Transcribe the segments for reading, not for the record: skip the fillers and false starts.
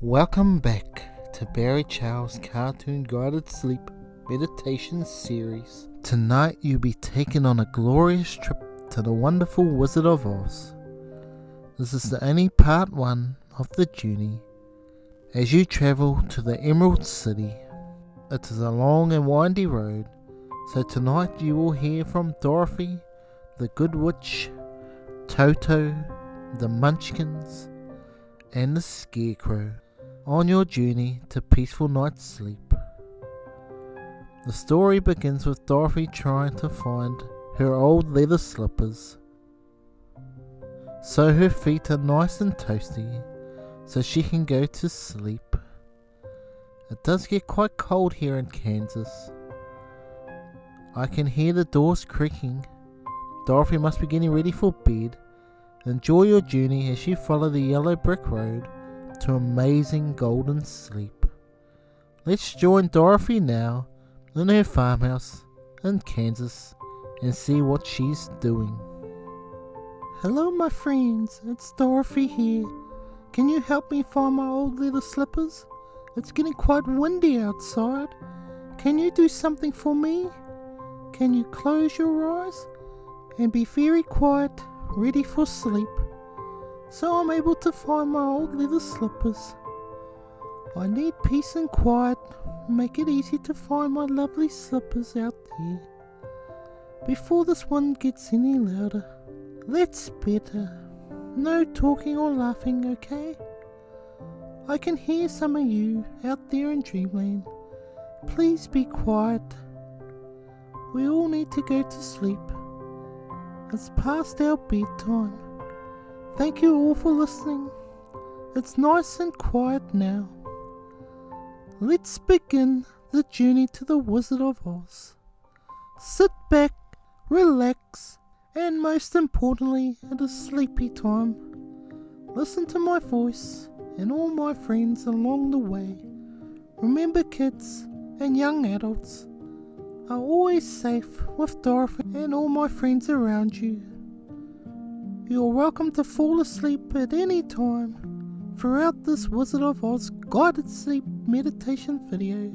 Welcome back to Barry Chow's Cartoon Guided Sleep Meditation Series. Tonight you'll be taken on a glorious trip to the wonderful Wizard of Oz. This is the only part 1 of the journey as you travel to the Emerald City. It is a long and windy road, so tonight you will hear from Dorothy, the Good Witch, Toto, the Munchkins, and the Scarecrow on your journey to peaceful night's sleep. The story begins with Dorothy trying to find her old leather slippers so her feet are nice and toasty so she can go to sleep. It does get quite cold here in Kansas. I can hear the doors creaking. Dorothy must be getting ready for bed. Enjoy your journey as you follow the yellow brick road to amazing golden sleep. Let's join Dorothy now in her farmhouse in Kansas and see what she's doing. Hello my friends, it's Dorothy here. Can you help me find my old leather slippers? It's getting quite windy outside. Can you do something for me? Can you close your eyes and be very quiet, ready for sleep, so I'm able to find my old leather slippers? I need peace and quiet. Make it easy to find my lovely slippers out there before this one gets any louder. That's better. No talking or laughing, okay? I can hear some of you out there in dreamland. Please be quiet. We all need to go to sleep. It's past our bedtime. Thank you all for listening. It's nice and quiet now. Let's begin the journey to the Wizard of Oz. Sit back, relax, and most importantly, it is sleepy time. Listen to my voice and all my friends along the way. Remember, kids and young adults are always safe with Dorothy and all my friends around you. You're welcome to fall asleep at any time throughout this Wizard of Oz guided sleep meditation video,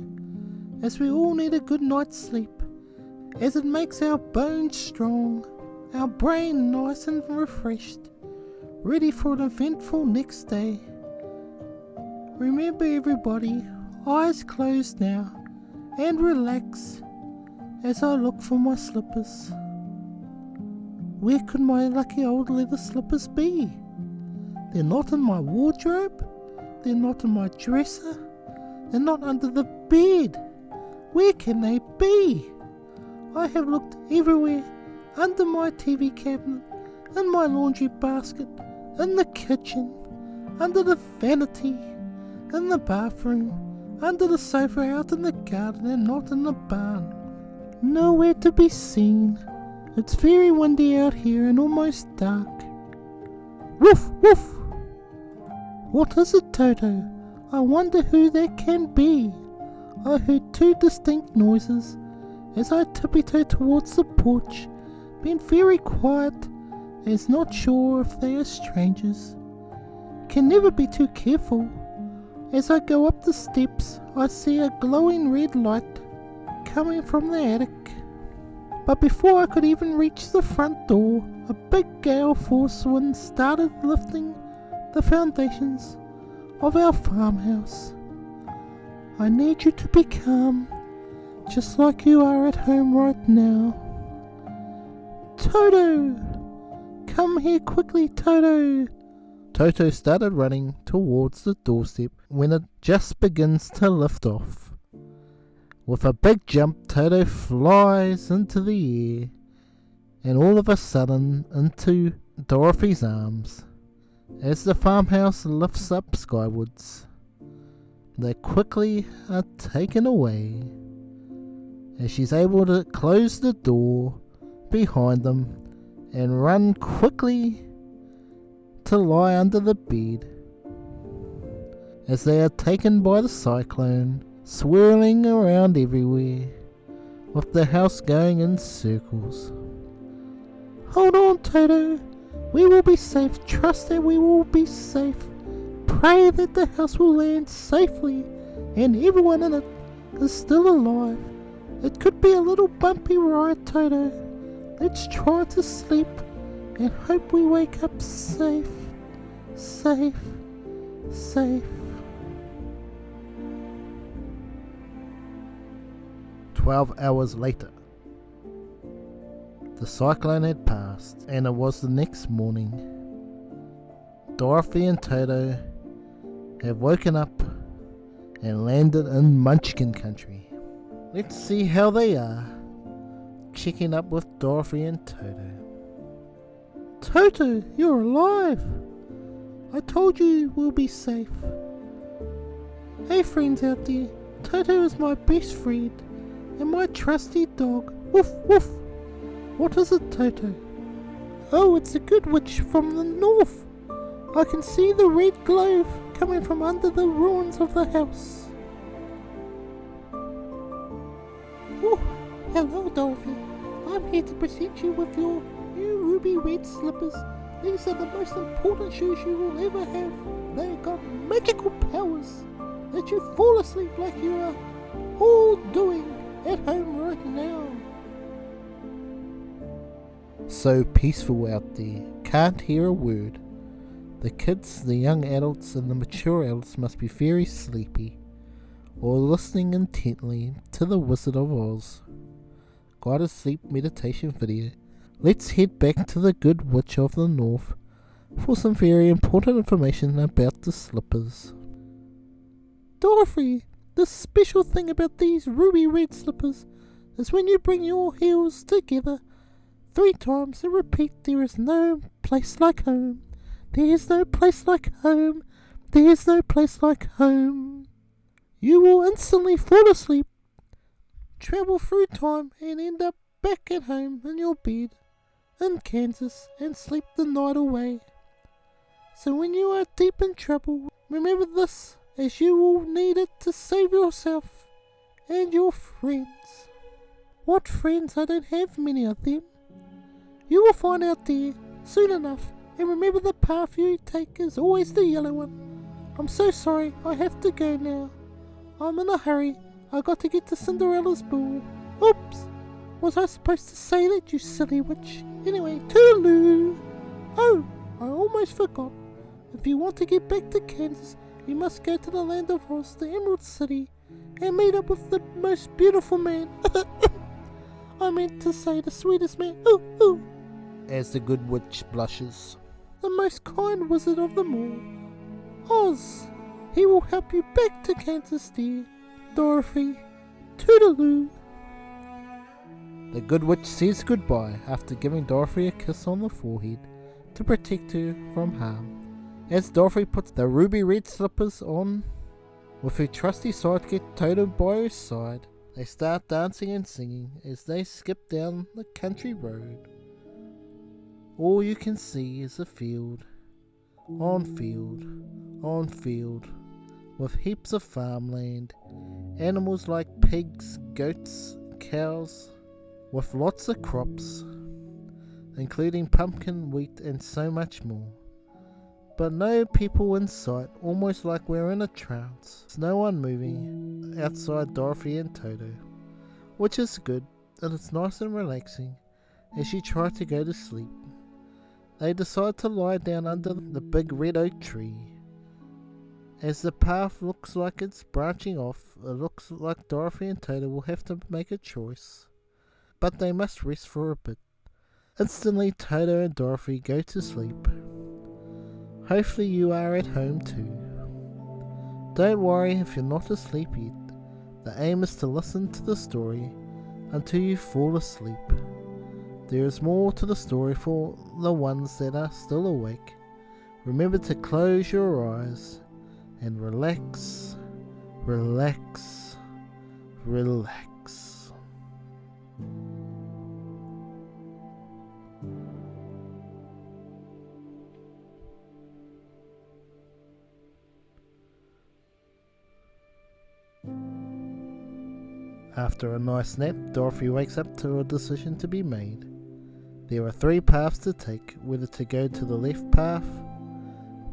as we all need a good night's sleep, as it makes our bones strong, our brain nice and refreshed, ready for an eventful next day. Remember everybody, eyes closed now, and relax as I look for my slippers. Where could my lucky old leather slippers be? They're not in my wardrobe. They're not in my dresser. They're not under the bed. Where can they be? I have looked everywhere, under my TV cabinet, in my laundry basket, in the kitchen, under the vanity, in the bathroom, under the sofa, out in the garden, and not in the barn. Nowhere to be seen. It's very windy out here and almost dark. Woof, woof! What is it, Toto? I wonder who that can be. I heard 2 distinct noises as I tiptoed towards the porch, being very quiet, as not sure if they are strangers. Can never be too careful. As I go up the steps, I see a glowing red light coming from the attic. But before I could even reach the front door, a big gale force wind started lifting the foundations of our farmhouse. I need you to be calm, just like you are at home right now. Toto! Come here quickly, Toto! Toto started running towards the doorstep when it just begins to lift off. With a big jump, Toto flies into the air and all of a sudden into Dorothy's arms. As the farmhouse lifts up skywards, they quickly are taken away as she's able to close the door behind them and run quickly to lie under the bed as they are taken by the cyclone, swirling around everywhere, with the house going in circles. Hold on, Toto. We will be safe. Trust that we will be safe. pray that the house will land safely and everyone in it is still alive. It could be a little bumpy ride, Toto. Let's try to sleep and hope we wake up safe, safe, safe. 12 hours later. The cyclone had passed, and it was the next morning. Dorothy and Toto have woken up and landed in Munchkin country. Let's see how they are. Checking up with Dorothy and Toto. Toto, you're alive! I told you we'll be safe. Hey friends out there, Toto is my best friend and my trusty dog. Woof woof! What is it, Toto? Oh, it's a good witch from the north. I can see the red glow coming from under the ruins of the house. Oh, hello Dorothy. I'm here to present you with your new ruby red slippers. These are the most important shoes you will ever have. They've got magical powers that you fall asleep like you are all doing at home right now. So peaceful out there, can't hear a word. The kids, the young adults and the mature adults must be very sleepy, or listening intently to the Wizard of Oz guided sleep meditation video. Let's head back to the Good Witch of the North for some very important information about the slippers. Dorothy, the special thing about these ruby red slippers is when you bring your heels together 3 times and repeat, there is no place like home. There's no place like home. There's no place like home. You will instantly fall asleep, travel through time and end up back at home in your bed in Kansas and sleep the night away. So when you are deep in trouble, remember this, as you will need it to save yourself and your friends. What friends? I don't have many of them. You will find out there soon enough, and remember the path you take is always the yellow one. I'm so sorry, I have to go now. I'm in a hurry, I got to get to Cinderella's ball. Oops! Was I supposed to say that, you silly witch? Anyway, toodaloo! Oh, I almost forgot. If you want to get back to Kansas, you must go to the land of Oz, the Emerald City, and meet up with the most beautiful man. I meant to say the sweetest man. Ooh, ooh. As the good witch blushes. The most kind wizard of them all. Oz. He will help you back to Kansas, dear. Dorothy. Toodaloo. The good witch says goodbye after giving Dorothy a kiss on the forehead to protect her from harm. As Dorothy puts the ruby red slippers on, with her trusty sidekick Toto by her side, they start dancing and singing as they skip down the country road. All you can see is a field, on field, on field, with heaps of farmland, animals like pigs, goats, cows, with lots of crops, including pumpkin, wheat and so much more. But no people in sight, almost like we're in a trance. There's no one moving outside Dorothy and Toto, which is good, and it's nice and relaxing as you try to go to sleep. They decide to lie down under the big red oak tree. As the path looks like it's branching off, it looks like Dorothy and Toto will have to make a choice. But they must rest for a bit. Instantly Toto and Dorothy go to sleep. Hopefully you are at home too. Don't worry if you're not asleep yet. The aim is to listen to the story until you fall asleep. There is more to the story for the ones that are still awake. Remember to close your eyes and relax, relax, relax. After a nice nap, Dorothy wakes up to a decision to be made. There are 3 paths to take, whether to go to the left path,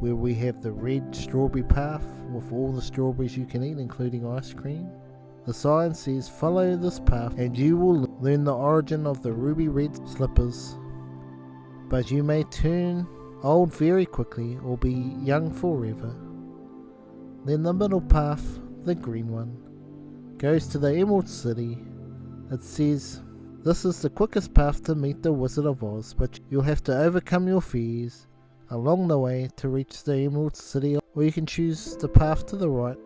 where we have the red strawberry path with all the strawberries you can eat, including ice cream. The sign says follow this path and you will learn the origin of the ruby red slippers. But you may turn old very quickly or be young forever. Then the middle path, the green one, goes to the Emerald City. It says this is the quickest path to meet the Wizard of Oz, but you'll have to overcome your fears along the way to reach the Emerald City, or you can choose the path to the right,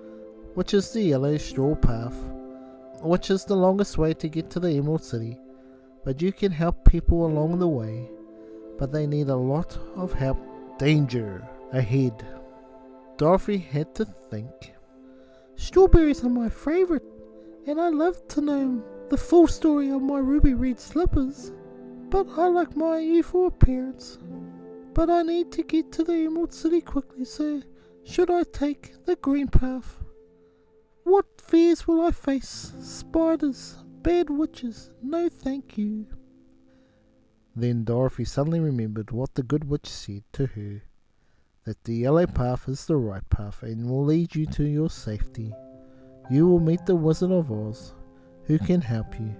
which is the yellow straw path, which is the longest way to get to the Emerald City. But you can help people along the way, but they need a lot of help. Danger ahead. Dorothy had to think. Strawberries are my favourite, and I love to know the full story of my ruby red slippers, but I like my youthful appearance. But I need to get to the Emerald City quickly, so should I take the green path? What fears will I face? Spiders, bad witches, no thank you. Then Dorothy suddenly remembered what the good witch said to her, that the yellow path is the right path and will lead you to your safety. You will meet the Wizard of Oz, who can help you.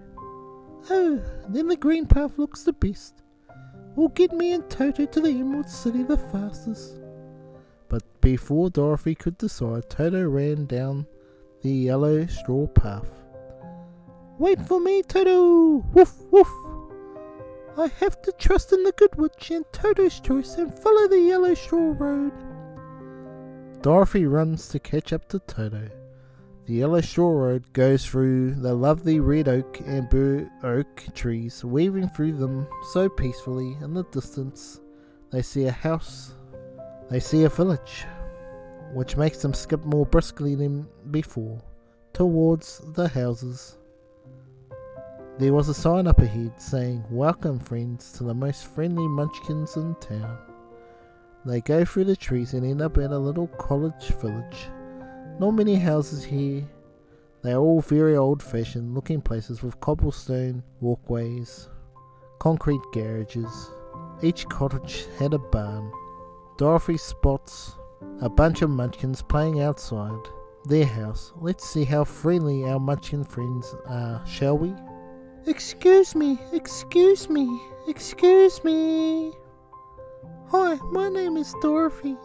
Oh, then the green path looks the best. Will get me and Toto to the Emerald City the fastest. But before Dorothy could decide, Toto ran down the yellow straw path. Wait for me, Toto! Woof, woof! I have to trust in the good witch and Toto's choice and follow the yellow straw road. Dorothy runs to catch up to Toto. The yellow straw road goes through the lovely red oak and bur oak trees, weaving through them so peacefully. In the distance, they see a house. They see a village, which makes them skip more briskly than before, towards the houses. There was a sign up ahead saying, "Welcome friends to the most friendly munchkins in town." They go through the trees and end up at a little college village. Not many houses here. They are all very old-fashioned looking places with cobblestone walkways, concrete garages. Each cottage had a barn. Dorothy spots a bunch of munchkins playing outside their house. Let's see how friendly our munchkin friends are, shall we? Excuse me, excuse me, excuse me. Hi, my name is Dorothy.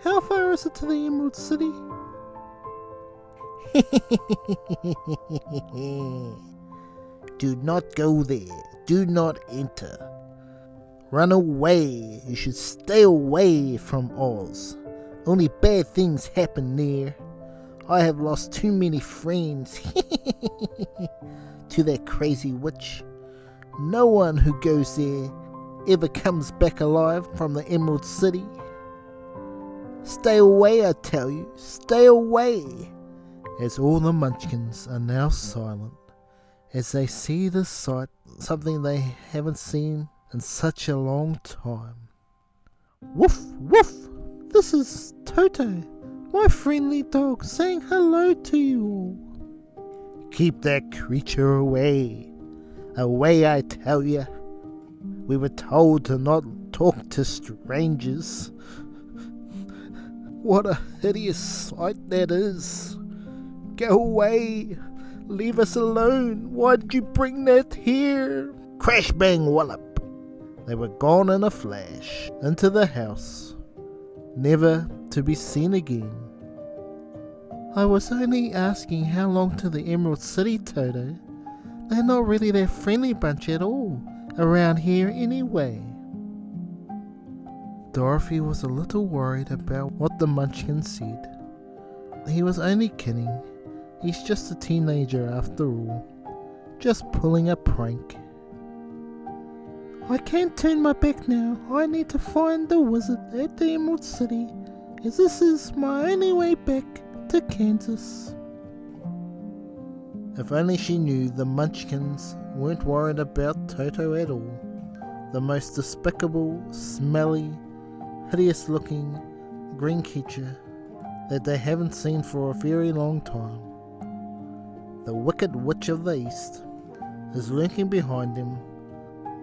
How far is it to the Emerald City? Do not go there. Do not enter. Run away. You should stay away from Oz. Only bad things happen there. I have lost too many friends to that crazy witch. No one who goes there ever comes back alive from the Emerald City. Stay away, I tell you. Stay away. As all the munchkins are now silent, as they see this sight, something they haven't seen in such a long time. Woof, woof! This is Toto, my friendly dog, saying hello to you all. Keep that creature away. Away, I tell you. We were told to not talk to strangers. What a hideous sight that is. Go away. Leave us alone. Why did you bring that here? Crash bang wallop. They were gone in a flash into the house, never to be seen again. I was only asking how long to the Emerald City, Toto. They're not really that friendly bunch at all around here anyway. Dorothy was a little worried about what the Munchkin said. He was only kidding. He's just a teenager after all, just pulling a prank. I can't turn my back now. I need to find the wizard at the Emerald City, as this is my only way back to Kansas. If only she knew the Munchkins weren't worried about Toto at all. The most despicable, smelly, hideous looking green creature that they haven't seen for a very long time. The Wicked Witch of the East is lurking behind them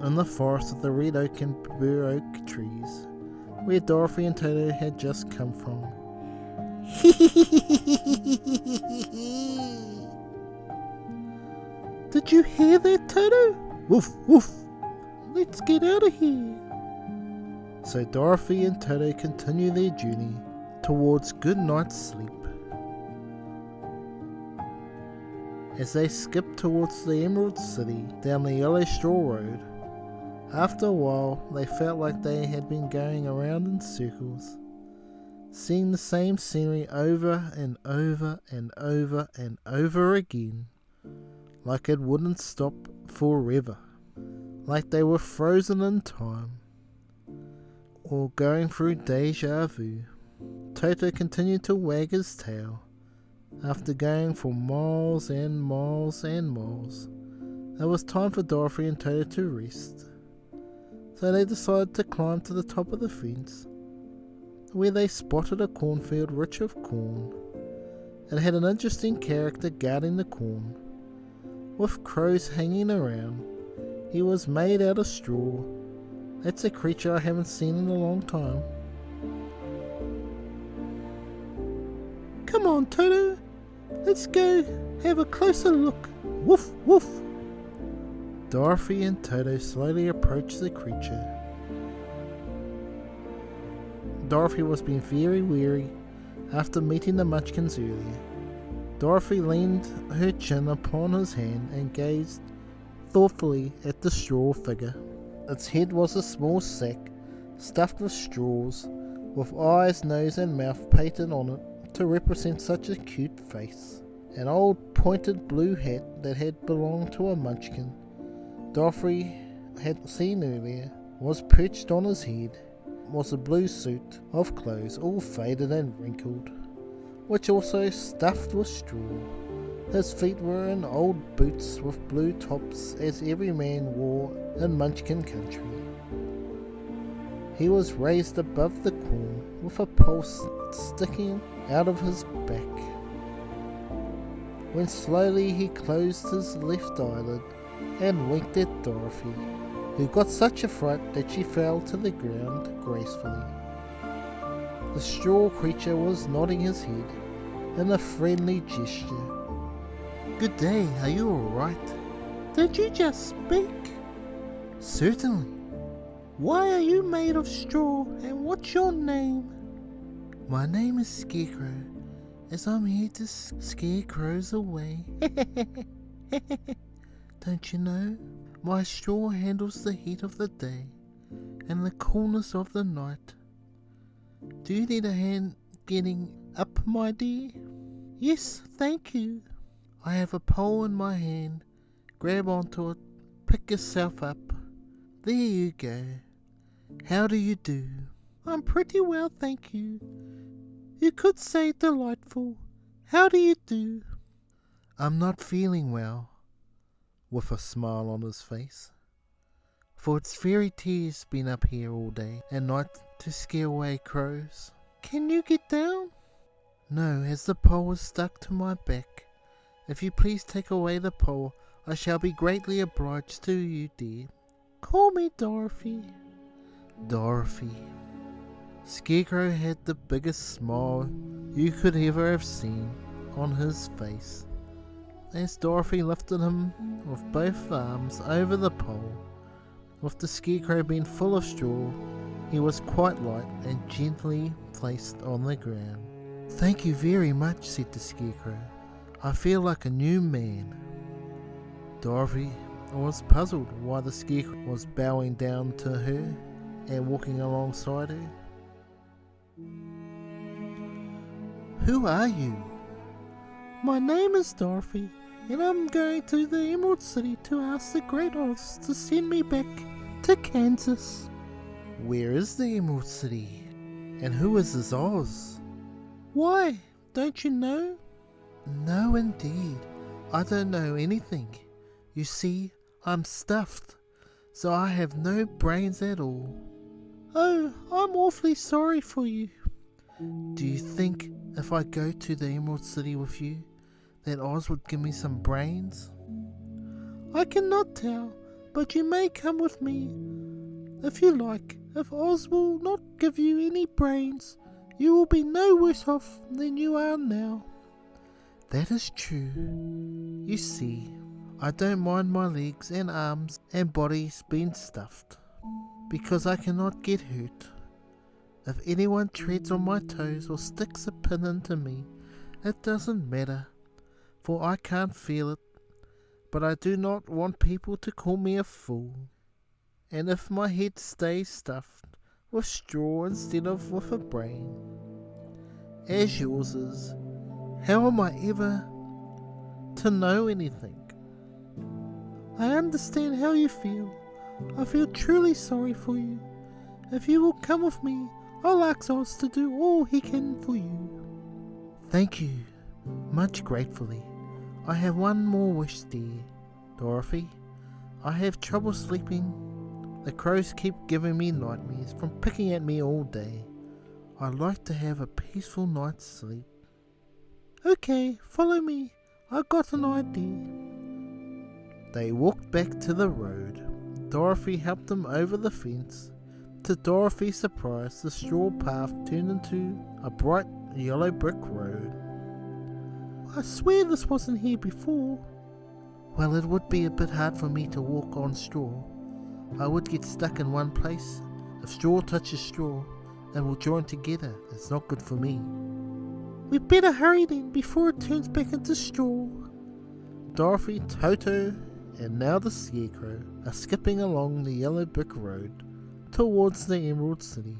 in the forest of the red oak and bur oak trees, where Dorothy and Toto had just come from. Did you hear that, Toto? Woof, woof. Let's get out of here. So Dorothy and Toto continue their journey towards good night's sleep. As they skip towards the Emerald City down the yellow straw road, after a while they felt like they had been going around in circles, seeing the same scenery over and over and over and over again, like it wouldn't stop forever, like they were frozen in time, or going through deja vu. Toto continued to wag his tail. After going for miles and miles and miles, it was time for Dorothy and Toto to rest. So they decided to climb to the top of the fence, where they spotted a cornfield rich of corn. It had an interesting character guarding the corn, with crows hanging around. He was made out of straw. That's a creature I haven't seen in a long time. Come on, Toto, let's go have a closer look. Woof, woof. Dorothy and Toto slowly approached the creature. Dorothy was being very wary after meeting the Munchkins earlier. Dorothy leaned her chin upon his hand and gazed thoughtfully at the straw figure. Its head was a small sack stuffed with straws, with eyes, nose and mouth painted on it to represent such a cute face. An old pointed blue hat that had belonged to a Munchkin Dorothy had seen earlier was perched on his head. Was a blue suit of clothes, all faded and wrinkled, which also stuffed with straw. His feet were in old boots with blue tops, as every man wore in Munchkin country. He was raised above the corn, with a pole sticking out of his back. When slowly he closed his left eyelid and winked at Dorothy, who got such a fright that she fell to the ground gracefully. The straw creature was nodding his head in a friendly gesture. Good day, are you alright? Did you just speak? Certainly. Why are you made of straw, and what's your name? My name is Scarecrow, as I'm here to scare crows away. Don't you know? My straw handles the heat of the day and the coolness of the night. Do you need a hand getting up, my dear? Yes, thank you. I have a pole in my hand. Grab onto it, pick yourself up. There you go. How do you do? I'm pretty well, thank you. You could say delightful. How do you do? I'm not feeling well, with a smile on his face, for it's fairy tears been up here all day and night to scare away crows. Can you get down? No, as the pole is stuck to my back. If you please take away the pole, I shall be greatly obliged to you, dear. Call me Dorothy. Dorothy. Scarecrow had the biggest smile you could ever have seen on his face as Dorothy lifted him with both arms over the pole. With the Scarecrow being full of straw, he was quite light and gently placed on the ground. Thank you very much, said the Scarecrow. I feel like a new man. Dorothy was puzzled why the Scarecrow was bowing down to her and walking alongside her. Who are you? My name is Dorothy, and I'm going to the Emerald City to ask the Great Oz to send me back to Kansas. Where is the Emerald City? And who is this Oz? Why, don't you know? No, indeed. I don't know anything. You see, I'm stuffed, so I have no brains at all. Oh, I'm awfully sorry for you. Do you think if I go to the Emerald City with you, that Oz would give me some brains? I cannot tell, but you may come with me. If you like, If Oz will not give you any brains, you will be no worse off than you are now. That is true. You see, I don't mind my legs and arms and bodies being stuffed, because I cannot get hurt. If anyone treads on my toes or sticks a pin into me, it doesn't matter, for I can't feel it. But I do not want people to call me a fool. And if my head stays stuffed with straw instead of with a brain, as yours is, how am I ever to know anything? I understand how you feel. I feel truly sorry for you. If you will come with me, I'll ask Oz to do all he can for you. Thank you, much gratefully. I have one more wish, dear Dorothy. I have trouble sleeping. The crows keep giving me nightmares from picking at me all day. I'd like to have a peaceful night's sleep. Okay, follow me. I got an idea. They walked back to the road. Dorothy helped them over the fence. To Dorothy's surprise, the straw path turned into a bright yellow brick road. I swear this wasn't here before. Well, it would be a bit hard for me to walk on straw. I would get stuck in one place. If straw touches straw, it will join together. It's not good for me. We'd better hurry then before it turns back into straw. Dorothy, Toto, and now the Scarecrow are skipping along the yellow brick road towards the Emerald City.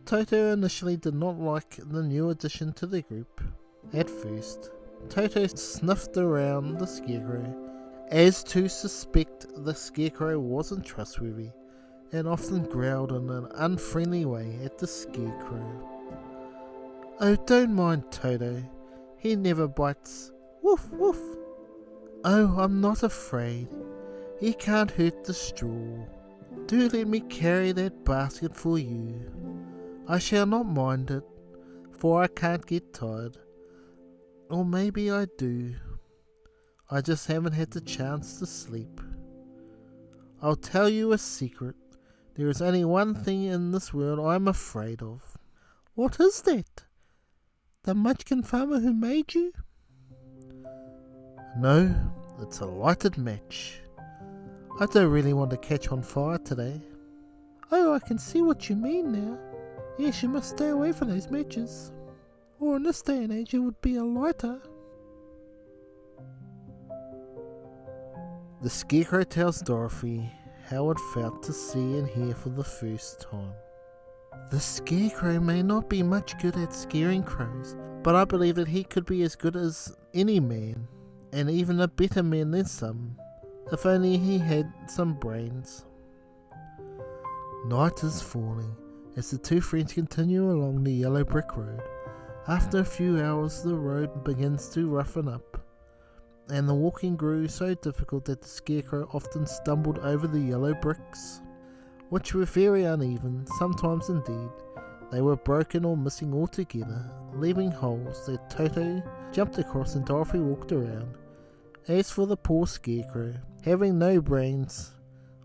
Toto initially did not like the new addition to the group. At first, Toto sniffed around the Scarecrow as to suspect the Scarecrow wasn't trustworthy, and often growled in an unfriendly way at the Scarecrow. Oh, don't mind Toto, he never bites. Woof woof. Oh, I'm not afraid. He can't hurt the straw. Do let me carry that basket for you. I shall not mind it, for I can't get tired. Or maybe I do. I just haven't had the chance to sleep. I'll tell you a secret. There is only one thing in this world I'm afraid of. What is that? The Munchkin farmer who made you? No, it's a lighted match. I don't really want to catch on fire today. Oh, I can see what you mean now. Yes, you must stay away from those matches. Or in this day and age it would be a lighter. The Scarecrow tells Dorothy how it felt to see and hear for the first time. The Scarecrow may not be much good at scaring crows, but I believe that he could be as good as any man, and even a better man than some, if only he had some brains. Night is falling as the two friends continue along the yellow brick road. After a few hours the road begins to roughen up, and the walking grew so difficult that the Scarecrow often stumbled over the yellow bricks, which were very uneven. Sometimes indeed they were broken or missing altogether, leaving holes that Toto jumped across and Dorothy walked around. As for the poor Scarecrow, having no brains,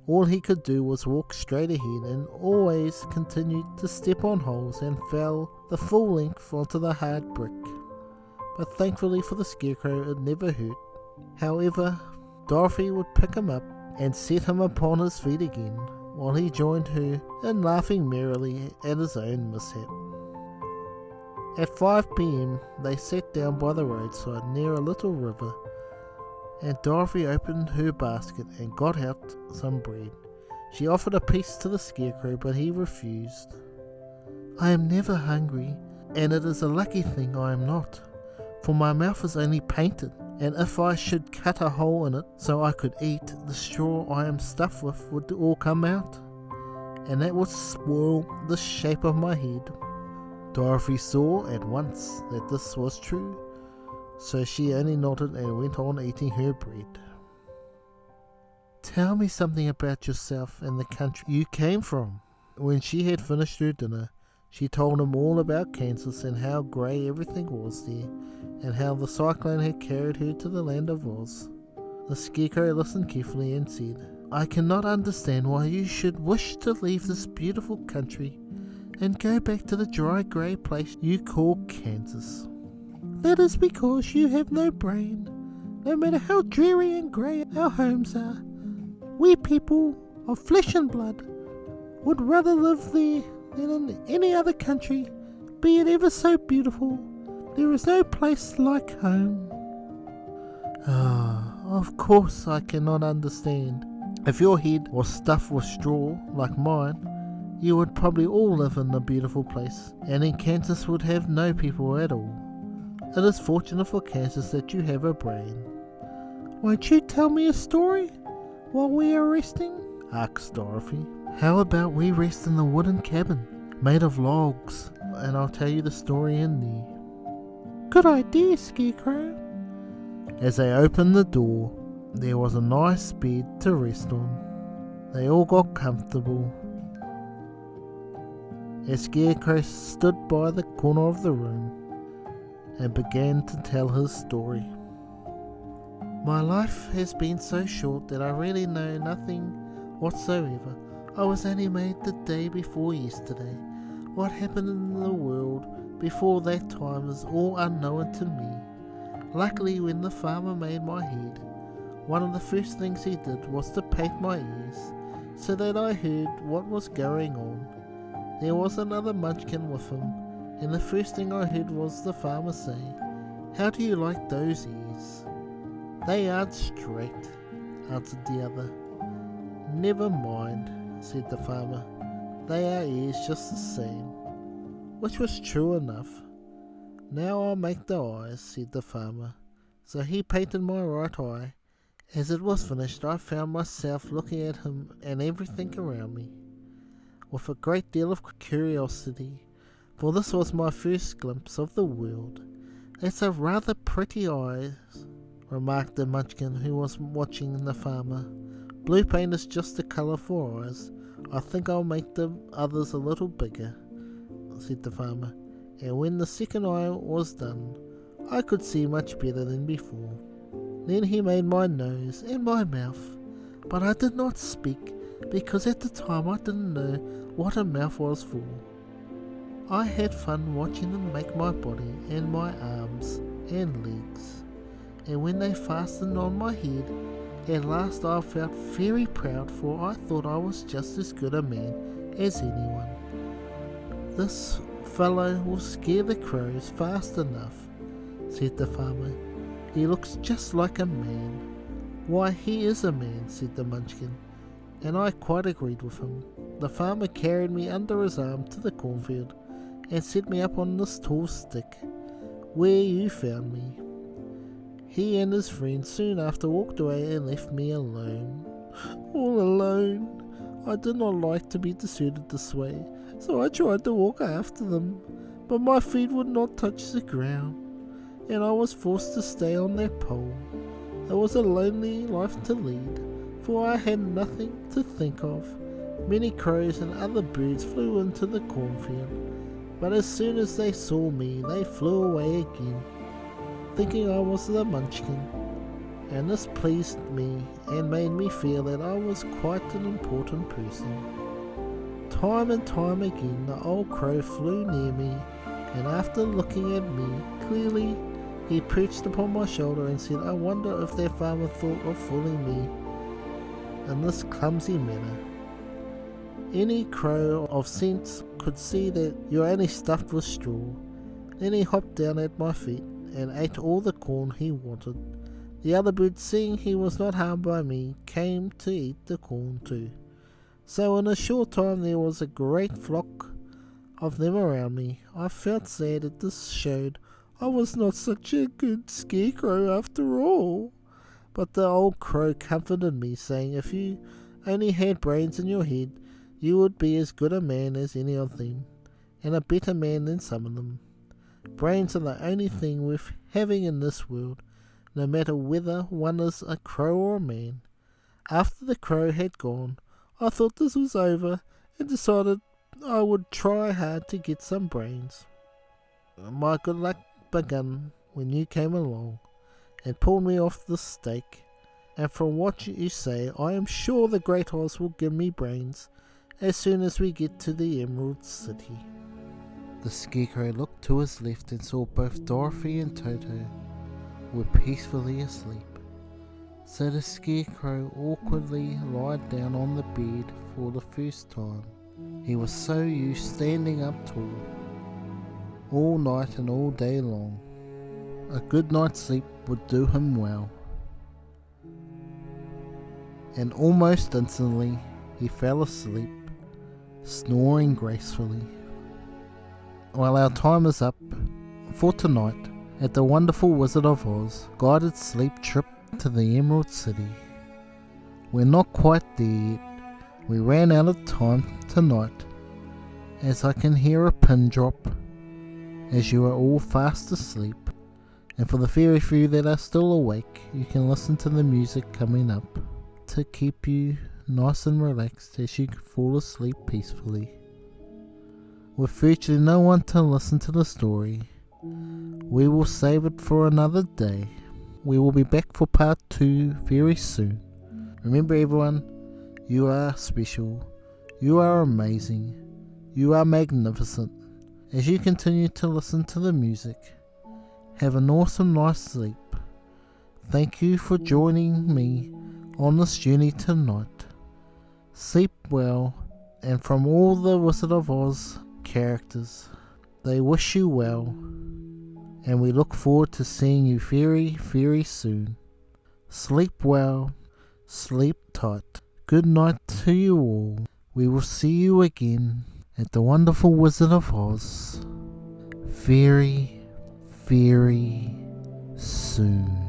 all he could do was walk straight ahead and always continued to step on holes and fell the full length onto the hard brick. But thankfully for the Scarecrow it never hurt. However, Dorothy would pick him up and set him upon his feet again, while he joined her in laughing merrily at his own mishap. At 5 p.m. they sat down by the roadside near a little river, and Dorothy opened her basket and got out some bread. She offered a piece to the Scarecrow, but he refused. I am never hungry, and it is a lucky thing I am not, for my mouth is only painted, and if I should cut a hole in it so I could eat, the straw I am stuffed with would all come out, and that would spoil the shape of my head. Dorothy saw at once that this was true, so she only nodded and went on eating her bread. Tell me something about yourself and the country you came from. When she had finished her dinner, she told him all about Kansas and how grey everything was there, and how the cyclone had carried her to the land of Oz. The Scarecrow listened carefully and said, I cannot understand why you should wish to leave this beautiful country and go back to the dry grey place you call Kansas. That is because you have no brain. No matter how dreary and grey our homes are, we people of flesh and blood would rather live there than in any other country, be it ever so beautiful. There is no place like home. Of course I cannot understand. If your head was stuffed with straw like mine, you would probably all live in a beautiful place, and in Kansas would have no people at all. It is fortunate for Kansas that you have a brain. Won't you tell me a story while we are resting? Asked Dorothy. How about we rest in the wooden cabin made of logs, and I'll tell you the story in there. Good idea, Scarecrow. As they opened the door, there was a nice bed to rest on. They all got comfortable. As Scarecrow stood by the corner of the room and began to tell his story. My life has been so short that I really know nothing whatsoever. I was only made the day before yesterday. What happened in the world before that time is all unknown to me. Luckily, when the farmer made my head, one of the first things he did was to paint my ears, so that I heard what was going on. There was another Munchkin with him, and the first thing I heard was the farmer say, "How do you like those ears?" "They aren't straight," answered the other. "Never mind," said the farmer. "They are ears just the same," which was true enough. "Now I'll make the eyes," said the farmer. So he painted my right eye. As it was finished, I found myself looking at him and everything around me with a great deal of curiosity, for this was my first glimpse of the world. "That's a rather pretty eyes," remarked the Munchkin who was watching the farmer. "Blue paint is just the colour for eyes. I think I'll make the others a little bigger," said the farmer. And when the second eye was done, I could see much better than before. Then he made my nose and my mouth, but I did not speak, because at the time I didn't know what a mouth was for. I had fun watching them make my body and my arms and legs, and when they fastened on my head, at last I felt very proud, for I thought I was just as good a man as anyone. "This fellow will scare the crows fast enough," said the farmer. "He looks just like a man." "Why, he is a man," said the Munchkin, and I quite agreed with him. The farmer carried me under his arm to the cornfield and set me up on this tall stick, where you found me. He and his friend soon after walked away and left me alone. All alone. I did not like to be deserted this way, so I tried to walk after them, but my feet would not touch the ground, and I was forced to stay on that pole. It was a lonely life to lead, for I had nothing to think of. Many crows and other birds flew into the cornfield, but as soon as they saw me, they flew away again, thinking I was the Munchkin, and this pleased me and made me feel that I was quite an important person. Time and time again the old crow flew near me, and after looking at me clearly, he perched upon my shoulder and said, "I wonder if their farmer thought of fooling me in this clumsy manner. Any crow of sense could see that you're only stuffed with straw." Then he hopped down at my feet and ate all the corn he wanted. The other birds, seeing he was not harmed by me, came to eat the corn too. So in a short time there was a great flock of them around me. I felt sad that this showed I was not such a good scarecrow after all. But the old crow comforted me, saying if you only had brains in your head, you would be as good a man as any of them, and a better man than some of them. Brains are the only thing worth having in this world, no matter whether one is a crow or a man. After the crow had gone, I thought this was over and decided I would try hard to get some brains. My good luck began when you came along and pulled me off the stake, And from what you say, I am sure the Great Oz will give me brains as soon as we get to the Emerald City. The Scarecrow looked to his left and saw both Dorothy and Toto were peacefully asleep. So the Scarecrow awkwardly lied down on the bed for the first time. He was so used standing up tall, all night and all day long. A good night's sleep would do him well. And almost instantly he fell asleep, snoring gracefully. Well, our time is up for tonight at the wonderful Wizard of Oz guided sleep trip to the Emerald City. We're not quite there yet. We ran out of time tonight, as I can hear a pin drop as you are all fast asleep. And for the very few that are still awake, you can listen to the music coming up to keep you nice and relaxed as you fall asleep peacefully. With virtually no one to listen to the story, we will save it for another day. We will be back for part 2 very soon. Remember everyone, you are special, you are amazing, you are magnificent. As you continue to listen to the music, have an awesome night's sleep. Thank you for joining me on this journey tonight. Sleep well, and from all the Wizard of Oz characters, they wish you well, and we look forward to seeing you very, very soon. Sleep well, sleep tight. Good night to you all. We will see you again at the wonderful Wizard of Oz very, very soon.